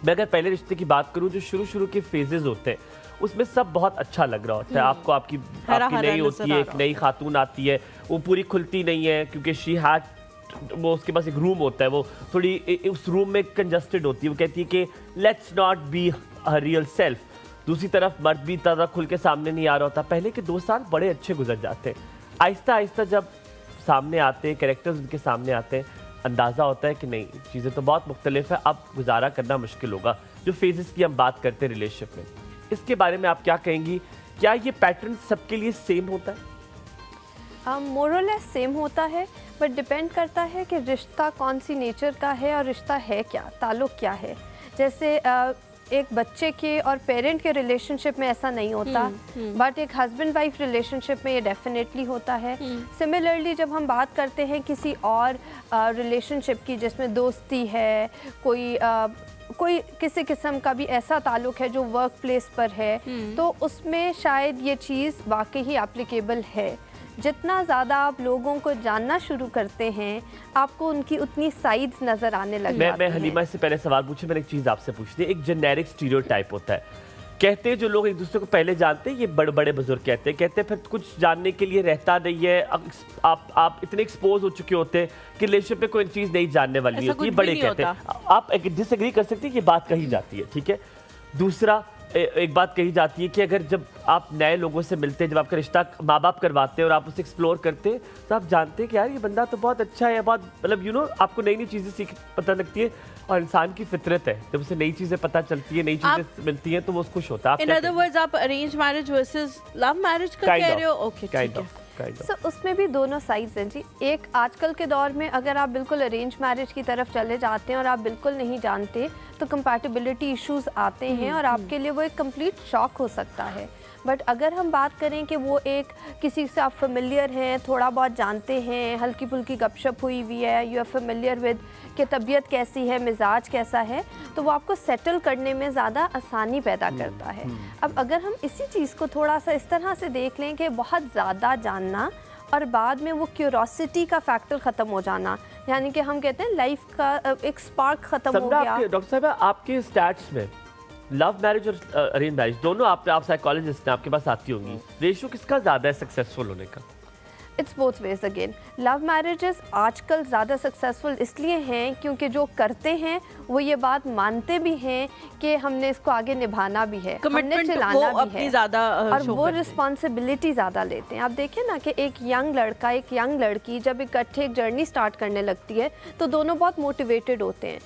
मैं अगर पहले रिश्ते की बात करूं, जो शुरू शुरू के फेजेस होते हैं उसमें सब बहुत अच्छा लग रहा होता है आपको, आपकी नई होती है, एक नई खातून आती है, वो पूरी खुलती नहीं है क्योंकि शी हैड, वो उसके पास एक रूम होता है, वो थोड़ी उस रूम में कंजस्टेड होती है, वो कहती है कि let's not be her real self. दूसरी तरफ मर्द भी ज़्यादा खुल के सामने नहीं आ रहा होता। पहले के 2 साल बड़े अच्छे गुजर जाते हैं, आहिस्ता आहिस्ता जब सामने आते हैं कैरेक्टर्स उनके सामने आते हैं, अंदाज़ा होता है कि नहीं चीज़ें तो बहुत मुख्तलिफ है, अब गुजारा करना मुश्किल होगा। जो फेजेस की हम बात करते हैं रिलेशनशिप में, इसके बारे में आप क्या कहेंगी? क्या ये पैटर्न सबके लिए सेम होता है? मोरलेस सेम होता है, बट डिपेंड करता है कि रिश्ता कौन सी नेचर का है और रिश्ता है क्या, ताल्लुक़ क्या है। जैसे एक बच्चे के और पेरेंट के रिलेशनशिप में ऐसा नहीं होता, बट एक हस्बैंड वाइफ रिलेशनशिप में ये डेफिनेटली होता है। सिमिलरली जब हम बात करते हैं किसी और रिलेशनशिप की जिसमें दोस्ती है, कोई किसी किस्म का भी ऐसा ताल्लुक़ है जो वर्क प्लेस पर है, तो उसमें शायद ये चीज़ वाकई ही एप्लीकेबल है। जितना ज़्यादा आप लोगों को जानना शुरू करते हैं, आपको उनकी उतनी साइड्स नज़र आने लग जाती हैं। मैं हलीमा से पहले सवाल पूछे, मैंने एक चीज़ आपसे पूछनी है। एक जेनेरिक स्टीरियोटाइप होता है, कहते हैं जो लोग एक दूसरे को पहले जानते हैं, ये बड़े बड़े बुजुर्ग कहते हैं फिर कुछ जानने के लिए रहता नहीं है। आप इतने एक्सपोज हो चुके होते हैं कि रिलेशनशिप में कोई चीज़ नहीं जानने वाली होती है, बड़े कहते हैं। आप डिसएग्री कर सकते हैं, ये बात कही जाती है, ठीक है। दूसरा एक बात कही जाती है कि अगर जब आप नए लोगों से मिलते हैं, जब आपका रिश्ता माँ बाप करवाते हैं और आप उसे एक्सप्लोर करते हैं, तो आप जानते हैं कि यार ये बंदा तो बहुत अच्छा है, बहुत मतलब आपको नई नई चीज़ें पता लगती है। और इंसान की फितरत है, जब उसे नई चीज़ें पता चलती है, नई चीज़ें मिलती हैं, तो वो खुश होता है। इन अदर वर्ड्स आप arrange marriage versus love marriage का कह रहे हो? Okay, kind of. उसमें भी दोनों साइड्स हैं जी। एक आजकल के दौर में अगर आप बिल्कुल अरेंज मैरिज की तरफ चले जाते हैं और आप बिल्कुल नहीं जानते, तो कंपैटिबिलिटी इश्यूज आते हैं और आपके लिए वो एक कंप्लीट शॉक हो सकता है। बट अगर हम बात करें कि वो एक किसी से आप फेमिलियर हैं, थोड़ा बहुत जानते हैं, हल्की फुल्की गपशप हुई हुई है, यू आर फेमिलियर विद कि तबीयत कैसी है, मिजाज कैसा है, तो वो आपको सेटल करने में ज़्यादा आसानी पैदा करता है। अब अगर हम इसी चीज़ को थोड़ा सा इस तरह से देख लें कि बहुत ज़्यादा जानना और बाद में वो क्यूरोसिटी का फैक्टर ख़त्म हो जाना, यानी कि हम कहते हैं लाइफ का एक स्पार्क ख़त्म हो गया। डॉक्टर साहब, आपके स्टैट्स में लव मैरिज और अरेंज मैरिज दोनों, आप साइकोलॉजिस्ट हैं, आपके पास आती होंगी, रेशियो किसका ज़्यादा है सक्सेसफुल होने का? It's both ways again. Love marriages आजकल ज़्यादा सक्सेसफुल इसलिए हैं क्योंकि जो करते हैं वो ये बात मानते भी हैं कि हमने इसको आगे निभाना भी है, हमने चलाना भी है, और वो रिस्पॉन्सिबिलिटी ज़्यादा लेते हैं। आप देखें ना कि एक यंग लड़का, एक यंग लड़की जब इकट्ठे एक जर्नी स्टार्ट करने लगती है, तो दोनों बहुत मोटिवेटेड होते हैं।